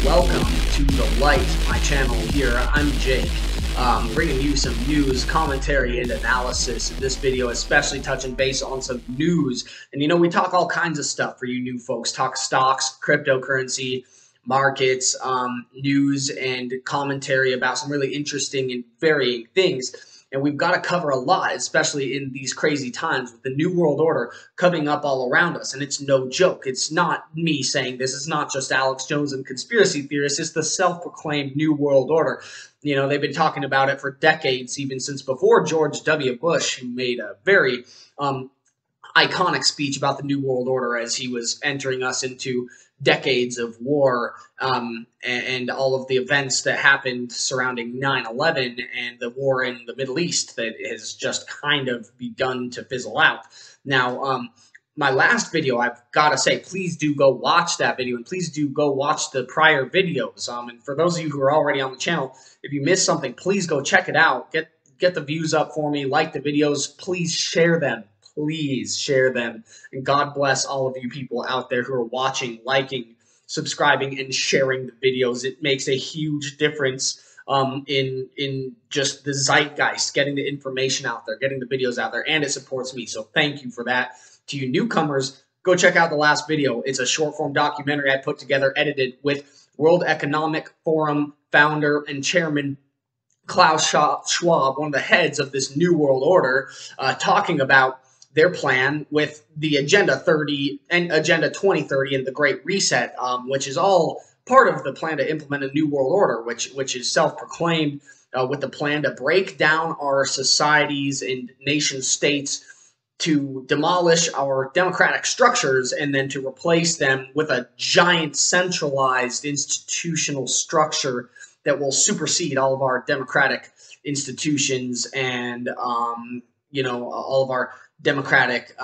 Welcome to The Light, my channel here. I'm Jake, bringing you some news, commentary, and analysis in this video, especially touching base on some news. And you know, we talk all kinds of stuff for you new folks. Talk stocks, cryptocurrency, markets, news, and commentary about some really interesting and varying things. And we've got to cover a lot, especially in these crazy times with the New World Order coming up all around us. And it's no joke. It's not me saying this. It's not just Alex Jones and conspiracy theorists. It's the self-proclaimed New World Order. You know, they've been talking about it for decades, even since before George W. Bush, who made a very iconic speech about the New World Order as he was entering us into decades of war and all of the events that happened surrounding 9/11 and the war in the Middle East that has just kind of begun to fizzle out. Now, my last video, I've got to say, please do go watch that video, and please do go watch the prior videos. And for those of you who are already on the channel, if you missed something, please go check it out. Get the views up for me, like the videos, please share them. Please share them. And God bless all of you people out there who are watching, liking, subscribing, and sharing the videos. It makes a huge difference in just the zeitgeist, getting the information out there, getting the videos out there, and it supports me. So thank you for that. To you newcomers, go check out the last video. It's a short-form documentary I put together, edited with World Economic Forum founder and chairman Klaus Schwab, one of the heads of this New World Order, talking about their plan with the Agenda 2030 and the Great Reset, which is all part of the plan to implement a New World Order, which is self-proclaimed, with the plan to break down our societies and nation states, to demolish our democratic structures, and then to replace them with a giant centralized institutional structure that will supersede all of our democratic institutions and, you know, all of our democratic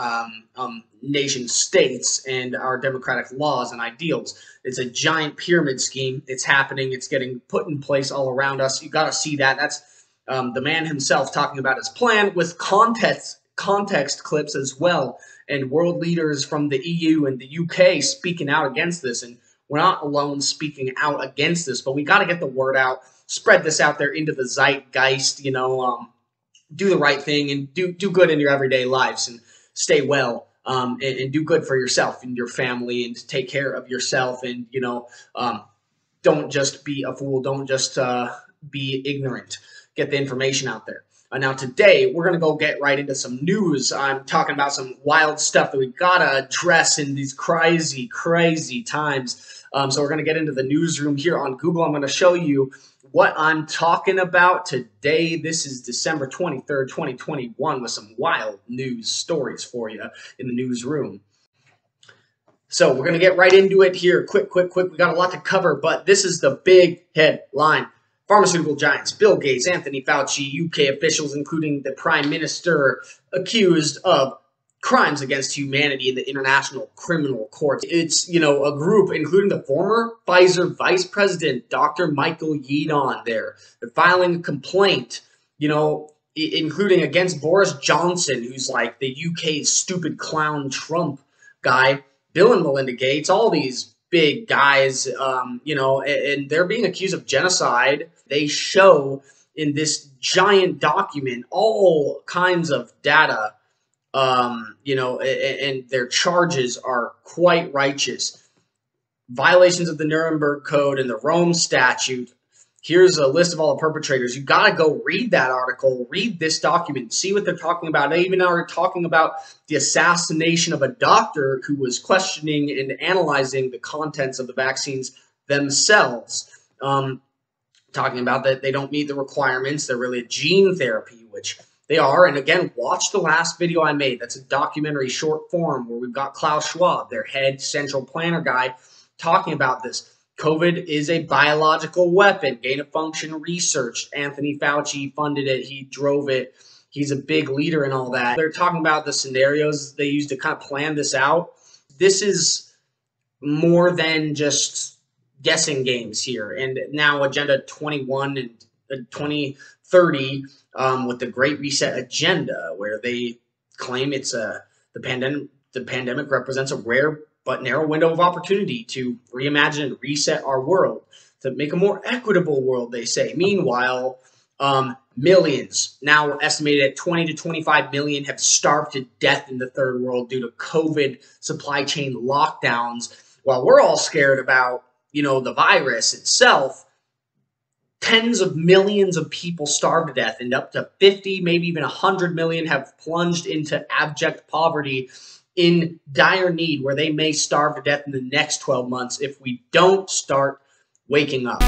nation states and our democratic laws and ideals. It's a giant pyramid scheme. It's happening. It's getting put in place all around us. You got to see that. That's the man himself talking about his plan with context clips as well, and world leaders from the EU and the UK speaking out against this. And we're not alone speaking out against this, but we got to get the word out, spread this out there into the zeitgeist, you know, do the right thing and do good in your everyday lives and stay well, and do good for yourself and your family and take care of yourself. And, you know, don't just be a fool. Don't just be ignorant. Get the information out there. Now, today, we're going to go get right into some news. I'm talking about some wild stuff that we got to address in these crazy, crazy times. So we're going to get into the newsroom here on Google. I'm going to show you what I'm talking about today. This is December 23rd, 2021, with some wild news stories for you in the newsroom. So we're going to get right into it here. Quick. We got a lot to cover, but this is the big headline. Pharmaceutical giants Bill Gates, Anthony Fauci, UK officials, including the Prime Minister, accused of crimes against humanity in the International Criminal Court. It's, you know, a group including the former Pfizer Vice President, Dr. Michael Yeadon there. They're filing a complaint, you know, including against Boris Johnson, who's like the UK's stupid clown Trump guy, Bill and Melinda Gates, all these big guys, you know, and they're being accused of genocide. They show in this giant document all kinds of data, you know, and their charges are quite righteous. Violations of the Nuremberg Code and the Rome Statute. Here's a list of all the perpetrators. You got to go read that article, read this document, see what they're talking about. They even are talking about the assassination of a doctor who was questioning and analyzing the contents of the vaccines themselves. Talking about that they don't meet the requirements. They're really a gene therapy, which they are. And again, watch the last video I made. That's a documentary short form where we've got Klaus Schwab, their head central planner guy, talking about this. COVID is a biological weapon, gain-of-function research. Anthony Fauci funded it. He drove it. He's a big leader in all that. They're talking about the scenarios they use to kind of plan this out. This is more than just guessing games here. And now Agenda 21 and 2030 with the Great Reset agenda, where they claim it's the pandemic represents a rare but narrow window of opportunity to reimagine and reset our world, to make a more equitable world, they say. Meanwhile, millions, now estimated at 20 to 25 million, have starved to death in the third world due to COVID supply chain lockdowns. While we're all scared about, the virus itself, tens of millions of people starve to death, and up to 50, maybe even 100 million have plunged into abject poverty in dire need, where they may starve to death in the next 12 months if we don't start waking up.